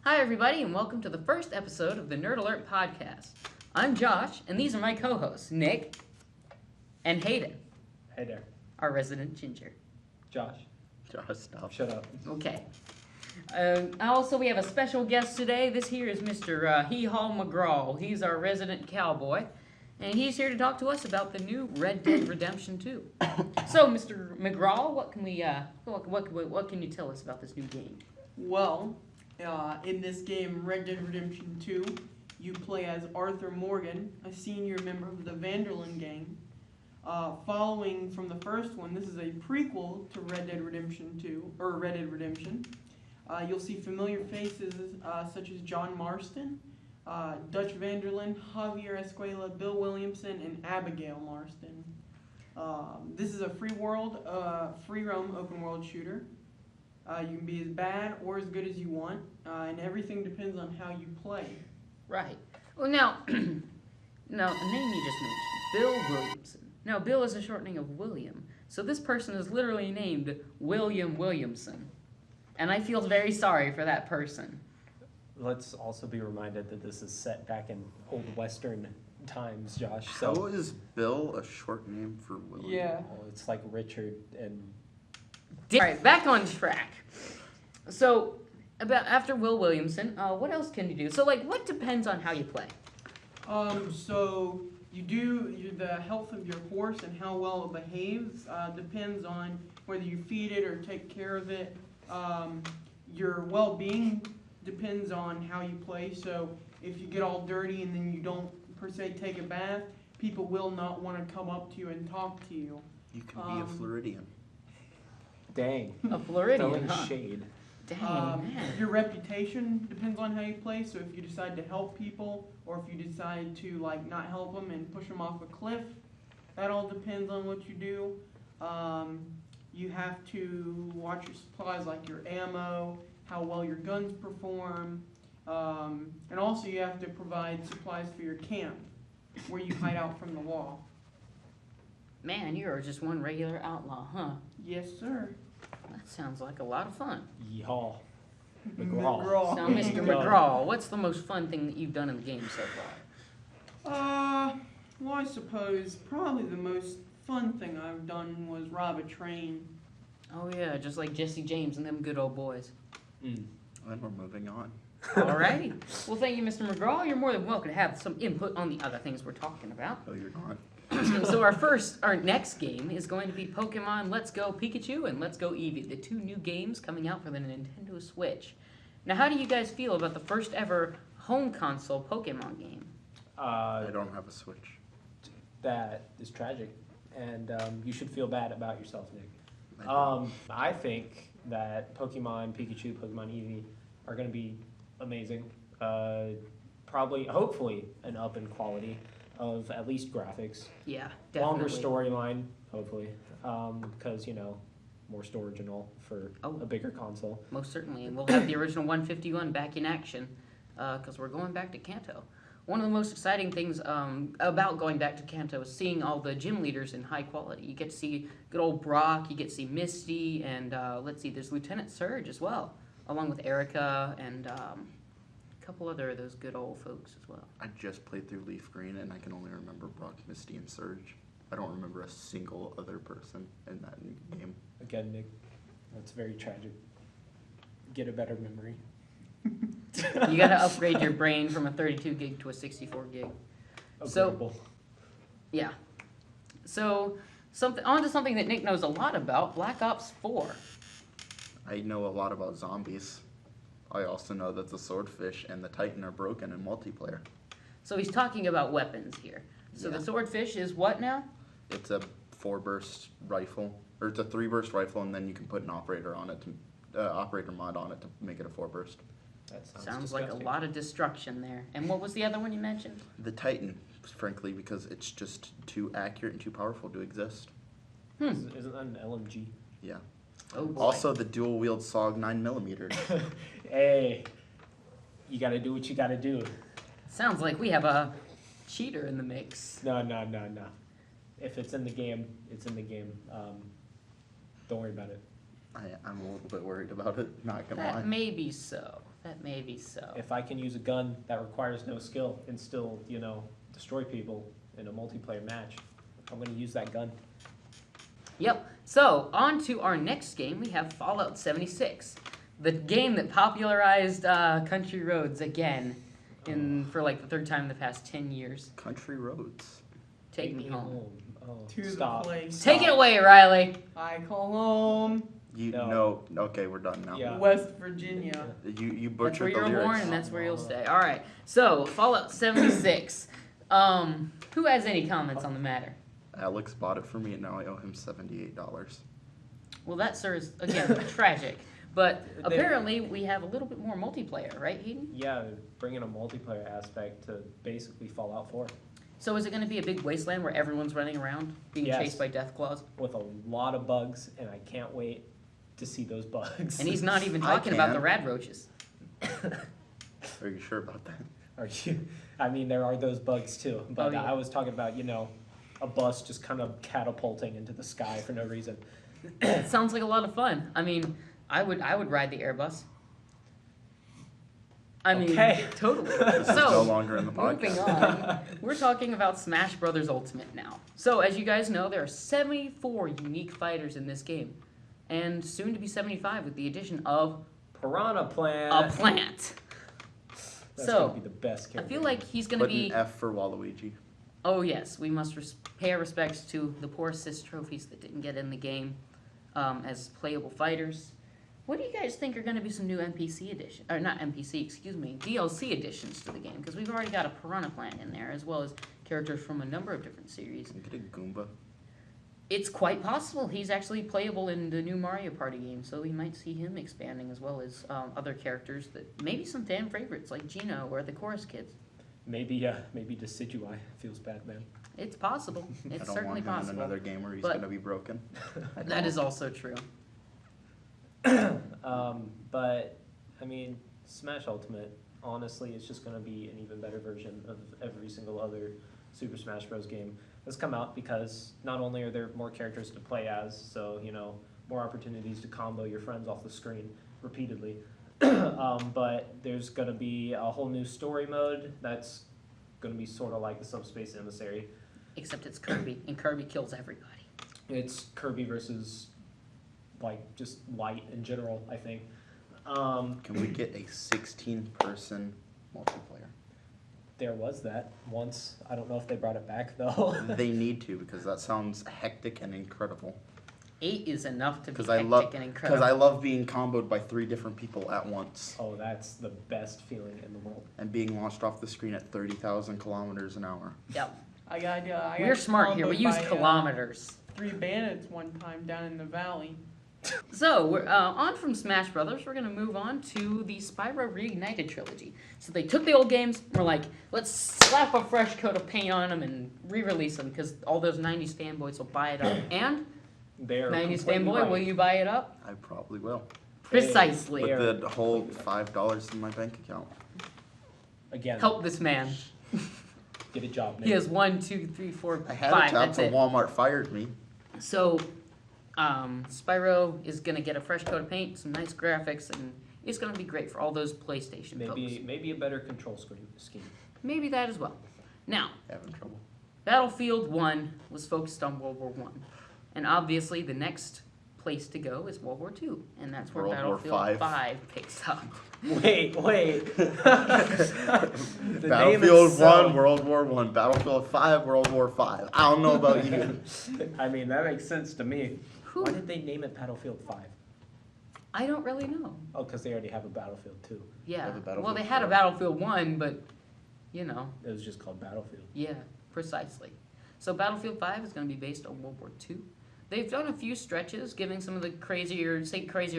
Hi, everybody, and welcome to the first episode of the Nerd Alert podcast. I'm Josh, and these are my co-hosts, Nick and Hayden, Hey there. our resident ginger. Josh. Josh, stop. Shut up. Okay. Also, we have a special guest today. This here is Mr. Hee-Haw McGraw. He's our resident cowboy, and he's here to talk to us about the new Red Dead Redemption 2. So, Mr. McGraw, what can we, what can you tell us about this new game? Well, in this game, Red Dead Redemption 2, you play as Arthur Morgan, a senior member of the Vanderlyn gang. Following from the first one, this is a prequel to Red Dead Redemption 2, or Red Dead Redemption. You'll see familiar faces such as John Marston, Dutch Vanderlyn, Javier Escuela, Bill Williamson, and Abigail Marston. This is a free roam open world shooter. You can be as bad or as good as you want, and everything depends on how you play. Right. Well, now, a name you just mentioned, Bill Williamson. Now, Bill is a shortening of William, so this person is literally named William Williamson. And I feel very sorry for that person. Let's also be reminded that this is set back in old Western times, Josh. How is Bill a short name for William? Yeah. It's like Richard and... Alright, back on track. So, after Will Williamson, what else can you do? So, what depends on how you play? So the health of your horse and how well it behaves depends on whether you feed it or take care of it. Your well-being depends on how you play. So if you get all dirty and then you don't per se take a bath, people will not want to come up to you and talk to you. You can be a Floridian. Dang. A Floridian, Throwing huh? shade. Dang, man. Your reputation depends on how you play. So if you decide to help people, or if you decide to not help them and push them off a cliff, that all depends on what you do. You have to watch your supplies, like your ammo, how well your guns perform, and also you have to provide supplies for your camp, where you hide out from the law. Man, you're just one regular outlaw, huh? Yes, sir. That sounds like a lot of fun. Yeehaw. McGraw. So, Mr. McGraw, what's the most fun thing that you've done in the game so far? Well, I suppose probably the most fun thing I've done was rob a train. Oh yeah, just like Jesse James and them good old boys. And we're moving on. Alrighty. Well, thank you, Mr. McGraw. You're more than welcome to have some input on the other things we're talking about. Oh, you're not. So our next game is going to be Pokemon Let's Go Pikachu and Let's Go Eevee, the two new games coming out for the Nintendo Switch. Now, how do you guys feel about the first ever home console Pokemon game? I don't have a Switch. That is tragic. And you should feel bad about yourself, Nick. I I think that Pokemon Pikachu, Pokemon Eevee are going to be amazing. Probably, hopefully, an up in quality of at least graphics. Yeah, definitely. Longer storyline, hopefully, because, more storage and all for a bigger console. Most certainly, and we'll have the original 151 back in action, because we're going back to Kanto. One of the most exciting things about going back to Kanto is seeing all the gym leaders in high quality. You get to see good old Brock, you get to see Misty, and let's see, there's Lieutenant Surge as well, along with Erica and a couple other of those good old folks as well. I just played through Leaf Green, and I can only remember Brock, Misty, and Surge. I don't remember a single other person in that game. Again, Nick, that's very tragic. Get a better memory. You gotta upgrade your brain from a 32 gig to a 64 gig. So- Upgradable. Yeah. So, on to something that Nick knows a lot about, Black Ops 4. I know a lot about zombies. I also know that the Swordfish and the Titan are broken in multiplayer. So he's talking about weapons here. So Yeah. the Swordfish is what now? It's a 4-burst rifle, or it's a 3-burst rifle, and then you can put an operator on it, operator mod on it to make it a 4-burst. That Sounds like a disgusting. lot of destruction there. And what was the other one you mentioned? The Titan, frankly, because it's just too accurate and too powerful to exist. Isn't that an LMG? Yeah. Oh boy. Also, the dual-wield SOG 9mm. Hey, you gotta do what you gotta do. Sounds like we have a cheater in the mix. No. If it's in the game, it's in the game. Don't worry about it. I'm a little bit worried about it, not gonna lie. That may be so. That may be so. If I can use a gun that requires no skill and still, destroy people in a multiplayer match, I'm gonna use that gun. Yep. So, on to our next game, we have Fallout 76. The game that popularized Country Roads again for like the third time in the past 10 years. Country roads. Take me home. Oh, To the stop. place. Take it away, Riley. I call home No. Okay, we're done now. Yeah. West Virginia. You That's where butchered you the were born, lyrics. and that's where you'll stay. All right. So, Fallout 76. Who has any comments on the matter? Alex bought it for me, and now I owe him $78. Well, that, sir, is, again, tragic. But They- apparently, we have a little bit more multiplayer, right, Hayden? Yeah, bringing a multiplayer aspect to basically Fallout 4 So is it going to be a big wasteland where everyone's running around being Yes. chased by Deathclaws? with a lot of bugs, and I can't wait to see those bugs. And he's not even I talking about can. the rad roaches. Are you sure about that? Are you? I mean, there are those bugs too, but Oh, yeah. I was talking about, a bus just kind of catapulting into the sky for no reason. It sounds like a lot of fun. I mean, I would ride the Airbus. I mean, Okay. totally. This is no So, longer in the moving podcast. on, we're talking about Smash Brothers Ultimate now. So, as you guys know, there are 74 unique fighters in this game, and soon to be 75 with the addition of Piranha Plant. a plant. That's So, gonna be the best I character. feel like he's going to Put be. an F for Waluigi. Oh yes, we must pay our respects to the poor assist trophies that didn't get in the game as playable fighters. What do you guys think are going to be some new NPC addition, or not NPC, excuse me, DLC additions to the game? Because we've already got a Piranha Plant in there, as well as characters from a number of different series. Can we get a Goomba? It's quite possible he's actually playable in the new Mario Party game, so we might see him expanding, as well as other characters that maybe some fan favorites like Gino or the Chorus Kids. Maybe Decidueye feels bad, man. It's possible. I It's don't certainly want him possible. in another game where he's But- going to be broken. That is also true. But I mean, Smash Ultimate, honestly, is just gonna be an even better version of every single other Super Smash Bros. Game that's come out, because not only are there more characters to play as, so more opportunities to combo your friends off the screen repeatedly, but there's gonna be a whole new story mode that's gonna be sort of like the Subspace Emissary. Except it's Kirby, and Kirby kills everybody. It's Kirby versus just light in general, I think. Can we get a 16-person multiplayer? There was that once. I don't know if they brought it back though. They need to, because that sounds hectic and incredible. 8 is enough to be Because hectic and incredible. I love being comboed by 3 different people at once Oh, that's the best feeling in the world. and being launched off the screen at 30,000 kilometers an hour. Yep. I got We're smart here. We comboed use by, kilometers. 3 bandits one time down in the valley. So, we're on from Smash Brothers. We're going to move on to the Spyro Reignited trilogy. So they took the old games and were like, let's slap a fresh coat of paint on them and re-release them, because all those 90s fanboys will buy it up. And, They're 90s completely fanboy, right. will you buy it up? I probably will. Precisely. They are With the whole completely $5 in my bank account. Again, Help this man. get a job, man. He has 1, 2, 3, 4, I had 5. a job That's till it. Walmart fired me. So, Spyro is gonna get a fresh coat of paint, some nice graphics, and it's gonna be great for all those PlayStation folks. Maybe a better control scheme. Maybe that as well. Now, Having trouble. Battlefield 1 was focused on World War 1. And obviously, the next place to go is World War 2. And that's where World War Battlefield V. 5 picks up. Wait. The name Battlefield itself- 1, World War 1. Battlefield 5, World War 5. I don't know about you. I mean, that makes sense to me. Whew. Why did they name it Battlefield 5? I don't really know. Oh, because they already have a Battlefield 2. Yeah. have a Battlefield Well, they had a 4. Battlefield 1, but, you know, It was just called Battlefield. yeah, precisely. So Battlefield 5 is going to be based on World War 2. They've done a few stretches, giving some of the crazier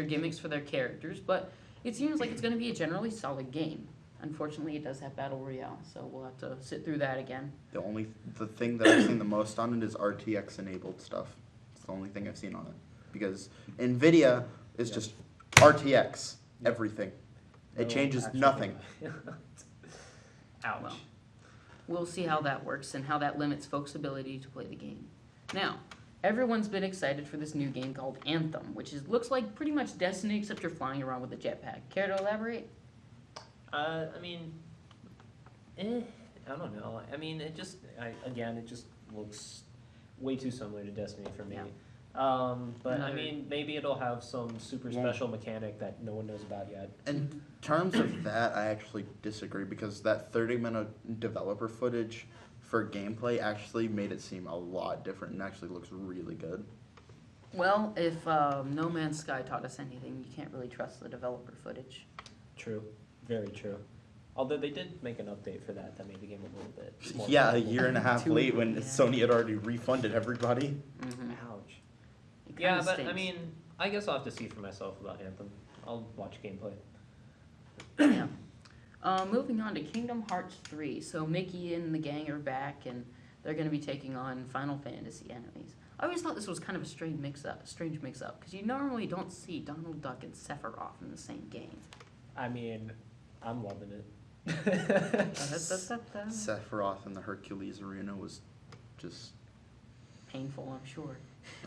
gimmicks for their characters, but it seems like it's going to be a generally solid game. Unfortunately, it does have Battle Royale, so we'll have to sit through that again. The thing that I've seen the most on it is RTX enabled stuff. It's the only thing I've seen on it. Because NVIDIA is Yeah. just RTX, Yeah. everything. No It changes actual- nothing. Ouch. Well, we'll see how that works and how that limits folks' ability to play the game. Now, everyone's been excited for this new game called Anthem, which looks like pretty much Destiny, except you're flying around with a jetpack. Care to elaborate? I mean, I don't know. I mean, it just looks way too similar to Destiny for me. Yeah. But I Another- mean, maybe it'll have some super Yeah. special mechanic that no one knows about yet. In terms of that, I actually disagree because that 30-minute developer footage for gameplay actually made it seem a lot different and actually looks really good. Well, if No Man's Sky taught us anything, you can't really trust the developer footage. True, very true. Although they did make an update for that made the game a little bit more Yeah, a playable. year and a half Two- late when yeah. Sony had already refunded everybody. Mm-hmm. Ouch. It Yeah, kinda but I stinks. mean, I guess I'll have to see for myself about Anthem. I'll watch gameplay. Yeah. Moving on to Kingdom Hearts 3. So Mickey and the gang are back, and they're going to be taking on Final Fantasy enemies. I always thought this was kind of a strange mix-up, because you normally don't see Donald Duck and Sephiroth in the same game. I mean, I'm loving it. Sephiroth in the Hercules arena was just. Painful, I'm sure.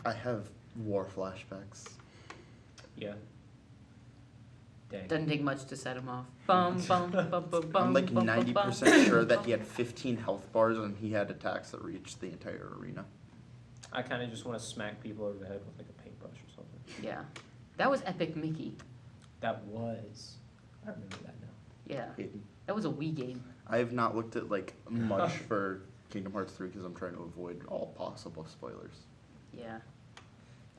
I have war flashbacks. Yeah. Dang. Doesn't take much to set him off. Bum, bum, bum, bum, bum, I'm like bum, bum, 90% sure that he had 15 health bars and he had attacks that reached the entire arena. I kind of just want to smack people over the head with like a paintbrush or something. Yeah. That was Epic Mickey. That was. I remember that now. Yeah. Hayden. That was a Wii game. I have not looked at like much for Kingdom Hearts 3 because I'm trying to avoid all possible spoilers. Yeah.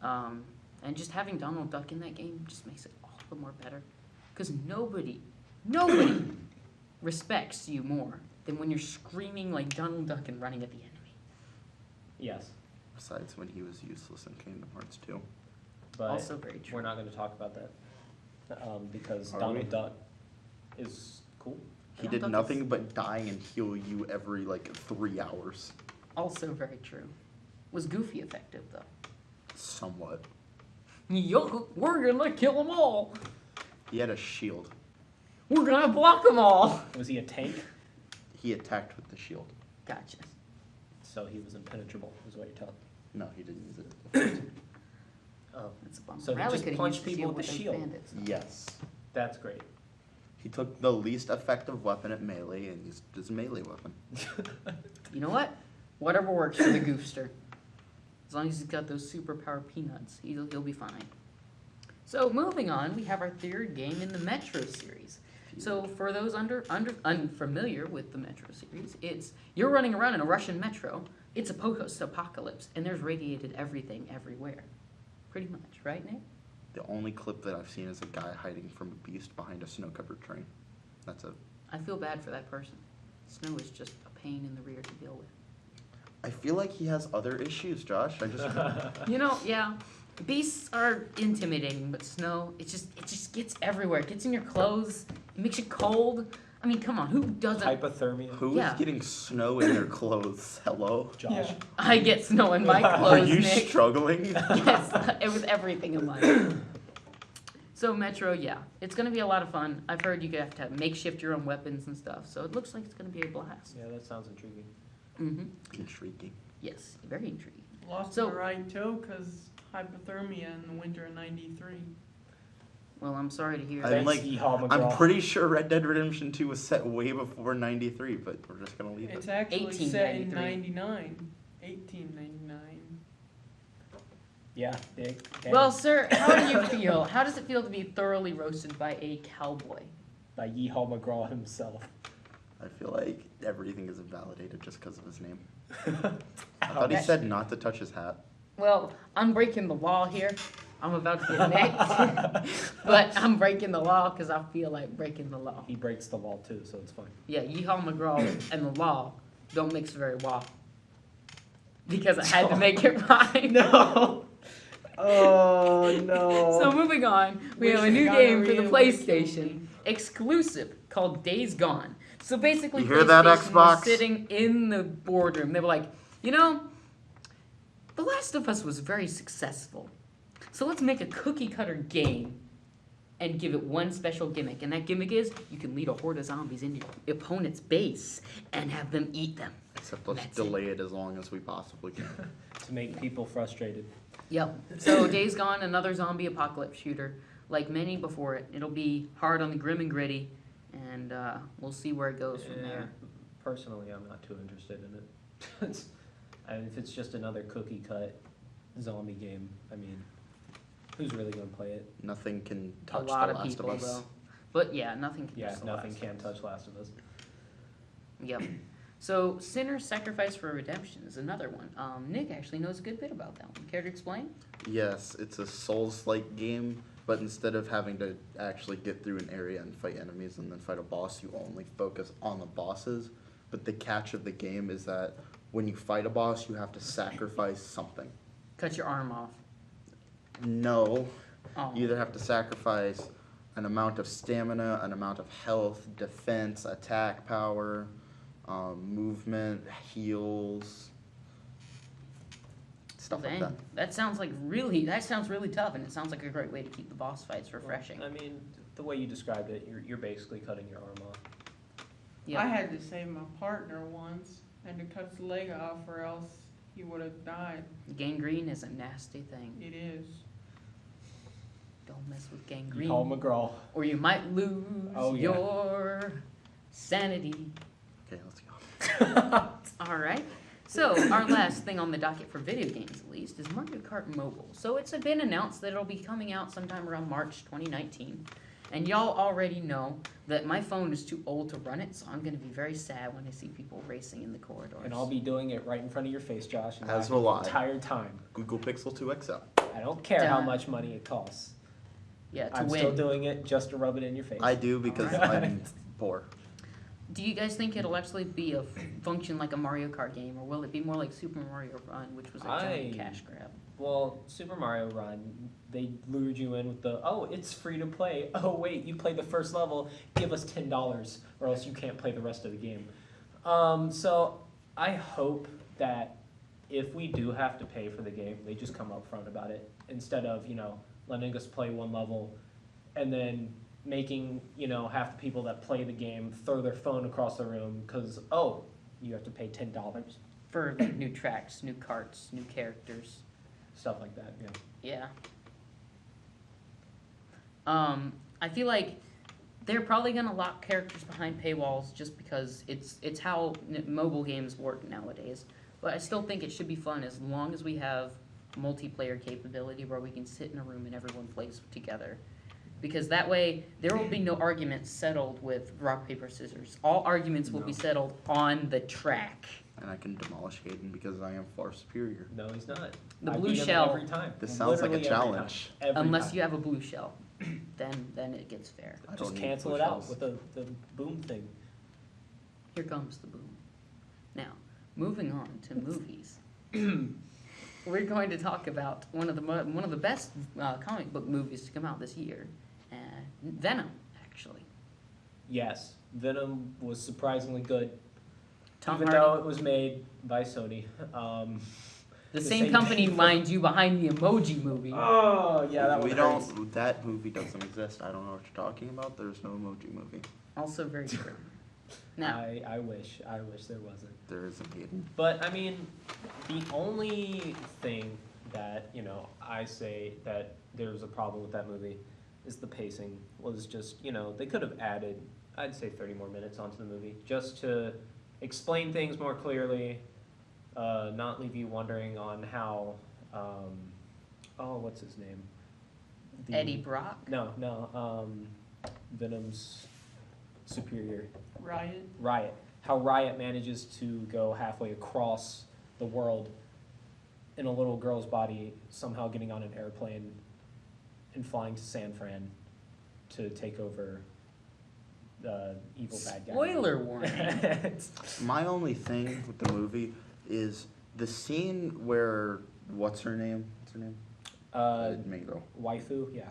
And just having Donald Duck in that game just makes it all the more better. Because nobody respects you more than when you're screaming like Donald Duck and running at the enemy. Yes, Besides when he was useless in Kingdom Hearts 2. but Also very true. we're not going to talk about that because Are Donald we? Duck is cool. He Donald did Duck nothing is but die and heal you every like 3 hours. Also very true. Was Goofy effective though? Somewhat. Yo, we're gonna kill them all. He had a shield. We're gonna block them all. Was he a tank? He attacked with the shield. Gotcha. So he was impenetrable, is what you're telling. No, he didn't use it. Oh, That's a bummer. So he Riley just could've punched used the people with the those shield. bandits. Yes. that's great. He took the least effective weapon at melee and used his melee weapon. You know what? Whatever works for the goofster. As long as he's got those superpower peanuts, he'll be fine. So moving on, we have our third game in the Metro series. So for those unfamiliar with the Metro series, it's you're running around in a Russian metro. It's a post-apocalypse, and there's radiated everything everywhere. Pretty much, right, Nate? The only clip that I've seen is a guy hiding from a beast behind a snow-covered train. That's it. I feel bad for that person. Snow is just a pain in the rear to deal with. I feel like he has other issues, Josh. I just You know, yeah, beasts are intimidating, but snow, it just gets everywhere. It gets in your clothes. It makes you cold. I mean, come on, who doesn't? Hypothermia. who's Yeah. getting snow in their clothes? Hello. Josh. Yeah. I get snow in my Are clothes, you Nick. struggling? Yes, it was everything in life. So Metro, yeah, it's gonna be a lot of fun. I've heard you have to makeshift your own weapons and stuff, so it looks like it's gonna be a blast. Yeah, that sounds intriguing. Mm-hmm. Intriguing. Yes, very intriguing. Lost So- my ride too because hypothermia in the winter of '93. Well, I'm sorry to hear. I'm Thanks, like- Yeehaw I'm McGraw. pretty sure Red Dead Redemption 2 was set way before 93, but we're just gonna leave It's it. actually set in 1893. 1899. Yeah, big. Damn. Well, sir, how do you feel? How does it feel to be thoroughly roasted by a cowboy? By Yeehaw McGraw himself. I feel like everything is invalidated just because of his name. I thought he That- said not to touch his hat. Well, I'm breaking the law here. I'm about to get necked. But I'm breaking the law because I feel like breaking the law. He breaks the law too, so it's fine. Yeah, Yeehaw McGraw and the law don't mix very well. Because I had to make it right. No. Oh no. So moving on, we Wish have a I new got game for Maria the would kill PlayStation, me. exclusive, called Days Gone. So basically, You hear that, PlayStation was Xbox? sitting in the boardroom. They were like, you know, The Last of Us was very successful. So let's make a cookie cutter game and give it one special gimmick. And that gimmick is you can lead a horde of zombies into your opponent's base and have them eat them. Except let's That's it. delay it as long as we possibly can. To make people frustrated. Yep. So Days Gone, another zombie apocalypse shooter. Like many before it, it'll be hard on the grim and gritty. and we'll see where it goes from there. Personally, I'm not too interested in it. I mean, if it's just another cookie cut zombie game, I mean, who's really gonna play it? Nothing can A touch lot The of Last people of Us. though, but yeah, nothing can. Yeah, touch The nothing Last can of Us. touch Last of Us. Yep. So, Sinner's Sacrifice for Redemption is another one. Nick actually knows a good bit about that one. Care to explain? Yes, it's a Souls-like game, but instead of having to actually get through an area and fight enemies and then fight a boss, you only focus on the bosses. But the catch of the game is that when you fight a boss, you have to sacrifice something. Cut your arm off. No, Oh. you either have to sacrifice an amount of stamina, an amount of health, defense, attack power, movement, heals, stuff like Dang. that. That sounds really tough, and it sounds like a great way to keep the boss fights refreshing. I mean, the way you described it, you're basically cutting your arm off. Yep. I had to save my partner once. Had to cut his leg off, or else he would have died. Gangrene is a nasty thing. It is. Don't mess with You gangrene, call McGraw. or you might lose Oh, yeah. your sanity. Okay, let's go. All right. So our last thing on the docket for video games, at least, is Mario Kart Mobile. So it's been announced that it'll be coming out sometime around March 2019. And y'all already know that my phone is too old to run it, so I'm going to be very sad when I see people racing in the corridors. And I'll be doing it right in front of your face, Josh. And As laughing will the I. entire time. Google Pixel 2 XL. I don't care how Done. much money it costs. Yeah, to I'm win. still doing it just to rub it in your face. I do because Alright. I'm poor. Do you guys think it'll actually be a function like a Mario Kart game, or will it be more like Super Mario Run, which was a giant cash grab? Well, Super Mario Run, they lured you in with the, oh, it's free to play. Oh, wait, you played the first level. Give us $10 or else you can't play the rest of the game. So I hope that if we do have to pay for the game, they just come up front about it instead of, letting us play one level and then making, half the people that play the game throw their phone across the room because, oh, you have to pay $10. For like new tracks, new carts, new characters. Stuff like that, yeah. Yeah. I feel like they're probably gonna lock characters behind paywalls just because it's how mobile games work nowadays. But I still think it should be fun as long as we have multiplayer capability where we can sit in a room and everyone plays together. Because that way there will be no arguments settled with rock, paper, scissors. All arguments will be No. settled on the track. And I can demolish Hayden because I am far superior. No, he's not. The I blue beat him shell. every time. This sounds like a Literally every time. challenge. Every Unless time. you have a blue shell. Then it gets fair. I Just don't need cancel blue it out shells. with the boom thing. Here comes the boom. Now, moving on to movies. We're going to talk about one of the best comic book movies to come out this year, Venom, actually. Yes, Venom was surprisingly good, Tom even Hardy, though it was made by Sony. the the same same company, people. mind you, behind the Emoji Movie. Oh yeah, that we one don't. hurts. That movie doesn't exist. I don't know what you're talking about. There's no Emoji Movie. Also very true. Now, I wish there wasn't. There isn't Hayden. But I mean, the only thing that I say that there's a problem with that movie is the pacing. Was just they could have added, I'd say 30 more minutes onto the movie just to explain things more clearly, not leave you wondering on how. What's his name? Eddie Brock. No. Venom's superior. Riot. How Riot manages to go halfway across the world in a little girl's body, somehow getting on an airplane and flying to San Fran to take over the evil bad guy. Spoiler warning. My only thing with the movie is the scene where what's her name? Mingo. Waifu, yeah.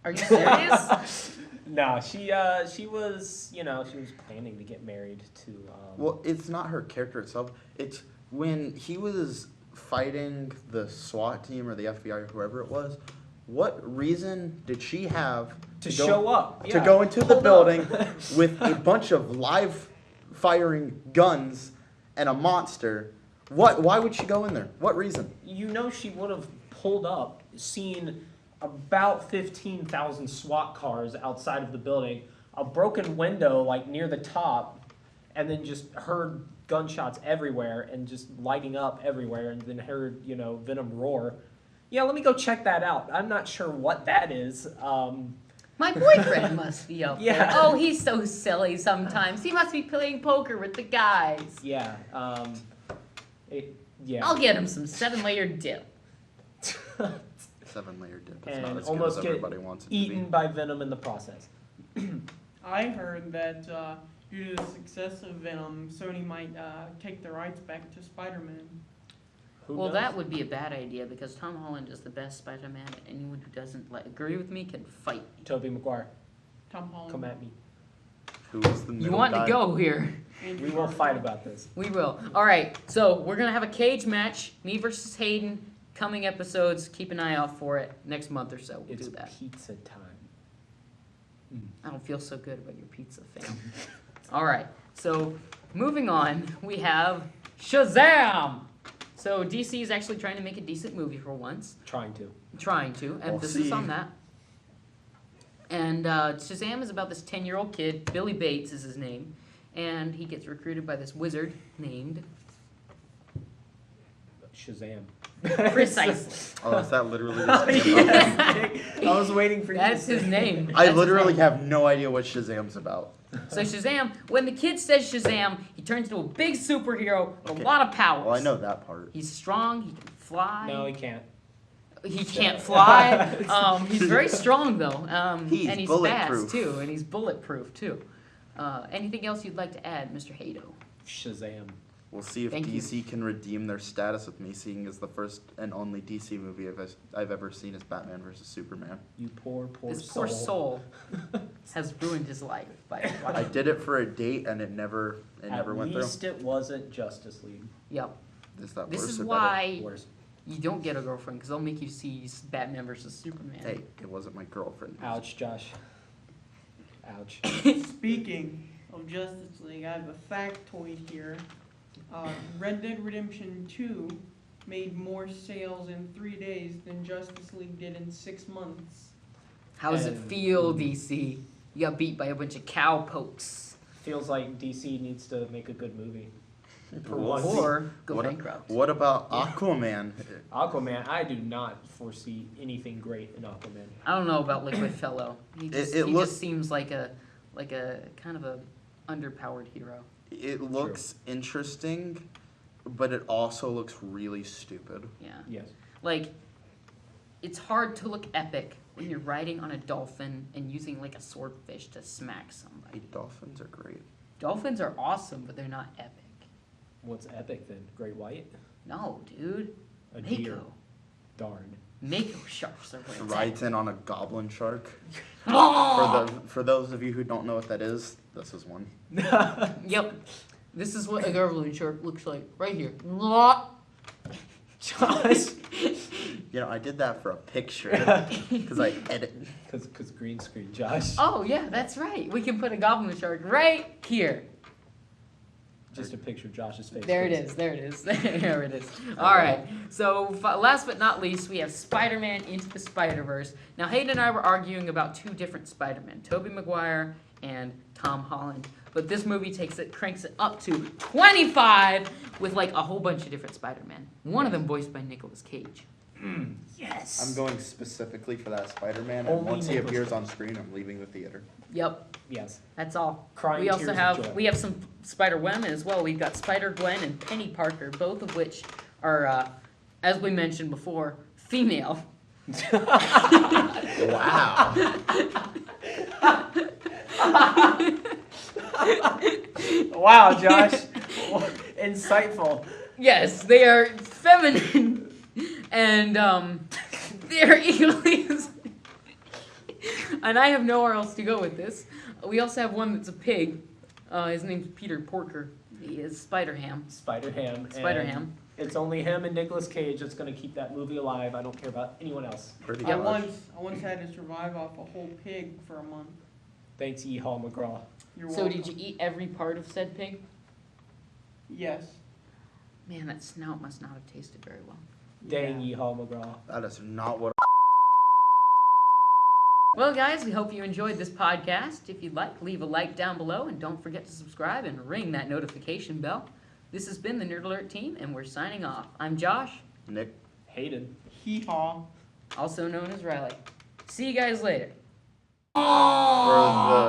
Are you serious? No, she was she was planning to get married to. Well, it's not her character itself. It's when he was fighting the SWAT team or the FBI or whoever it was. What reason did she have to go- show up to yeah. go into the Hold up. building with a bunch of live firing guns and a monster? Why would she go in there? What reason? She would have pulled up, seen about 15,000 SWAT cars outside of the building, a broken window like near the top, and then just heard gunshots everywhere and just lighting up everywhere, and then heard Venom roar. Yeah, let me go check that out. I'm not sure what that is. My boyfriend must be up Yeah. there. Oh, he's so silly sometimes. He must be playing poker with the guys. Yeah. Yeah. I'll get him some 7-layer dip. 7-layer dip. It's And not as good almost as get everybody wants it to Eaten be. by Venom in the process. I heard that due to the success of Venom, Sony might take the rights back to Spider-Man. Who Well, knows? that would be a bad idea because Tom Holland is the best Spider-Man. Anyone who doesn't agree with me can fight. Tobey Maguire, Tom Holland. come at me. Who is the You middle want guy? to go here? Andrew We will Garfield. fight about this. We will. All right, so we're gonna have a cage match, me versus Hayden. Coming episodes, keep an eye out for it next month or so. We'll It's do that. pizza time. I don't feel so good about your pizza, fam. All right, so moving on, we have Shazam. So DC is actually trying to make a decent movie for once. Trying to. Trying to. Emphasis see. on that. And Shazam is about this 10-year-old kid. Billy Bates is his name. And he gets recruited by this wizard named Shazam. Precisely. Oh, is that literally Oh, his name? yes. I was waiting for you to That's his say. name. I That's his literally name. have no idea what Shazam's about. So Shazam, when the kid says Shazam, he turns into a big superhero with Okay. a lot of powers. Well, I know that part. He's strong. He can fly. No, he can't. He can't fly. He's very strong though. He's and he's bulletproof. fast too, and he's bulletproof too. Anything else you'd like to add, Mr. Hato? Shazam. We'll see if Thank you. DC can redeem their status with me, seeing as the first and only DC movie I've ever seen is Batman vs Superman. You poor This poor soul has ruined his life by I watching. did it for a date and it never went At least it wasn't Justice League. Yep. through. Is that This worse is or why Worse. you don't get a girlfriend because they'll make you see Batman versus Superman. better? Hey, it wasn't my girlfriend. Ouch, Josh. Ouch. Speaking of Justice League, I have a factoid here. Red Dead Redemption 2 made more sales in 3 days than Justice League did in 6 months. How does it And- feel, DC? You got beat by a bunch of cowpokes. Feels like DC needs to make a good movie. For We'll once. see. Or go What- bankrupt. What about Aquaman? Aquaman, I do not foresee anything great in Aquaman. I don't know about Liquid Fellow. He just, it he look- just seems like a kind of a underpowered hero. It looks interesting, but it also looks really stupid. Yeah. Yes. Like, it's hard to look epic when you're riding on a dolphin and using like a swordfish to smack somebody. Dolphins are great. Dolphins are awesome, but they're not epic. What's epic then? Great white? No, dude. A deer. Mako. Darn. Mako sharks are where it's Rides at. in on a goblin shark. Oh! For those of you who don't know what that is, this is one. Yep. This is what a goblin shark looks like right here. Josh. You know, I did that for a picture because I edit. Cause green screen, Josh. Oh yeah, that's right. We can put a goblin shark right here. Just a picture of Josh's face. There it please. is. There it is. There it is. All right. So last but not least, we have Spider-Man Into the Spider-Verse. Now Hayden and I were arguing about two different Spider-Men, Tobey Maguire and Tom Holland. But this movie cranks it up to 25 with like a whole bunch of different Spider-Men. One of them voiced by Nicolas Cage. Yes. I'm going specifically for that Spider-Man, and Only once he Nicolas appears Cage. on screen, I'm leaving the theater. Yep. Yes. That's all. Crying We also tears of have joy. some Spider-Women as well. We've got Spider-Gwen and Penny Parker, both of which are, as we mentioned before, female. Wow. Wow, Josh. Insightful. Yes, they are feminine, and they're equally. And I have nowhere else to go with this. We also have one that's a pig. His name's Peter Porker. He is Spider-Ham. Spider-Ham. and Spider-Ham. It's only him and Nicolas Cage that's going to keep that movie alive. I don't care about anyone else. Pretty I much. once had to survive off a whole pig for a month. Thanks, E. Hall McGraw. You're So welcome. did you eat every part of said pig? Yes. Man, that snout must not have tasted very well. Dang, Yeah. E. Hall McGraw. That is not what. Well, guys, we hope you enjoyed this podcast. If you'd like, leave a like down below, and don't forget to subscribe and ring that notification bell. This has been the Nerd Alert team, and we're signing off. I'm Josh, Nick. Hayden. Hee-haw. also known as Riley. See you guys later. For the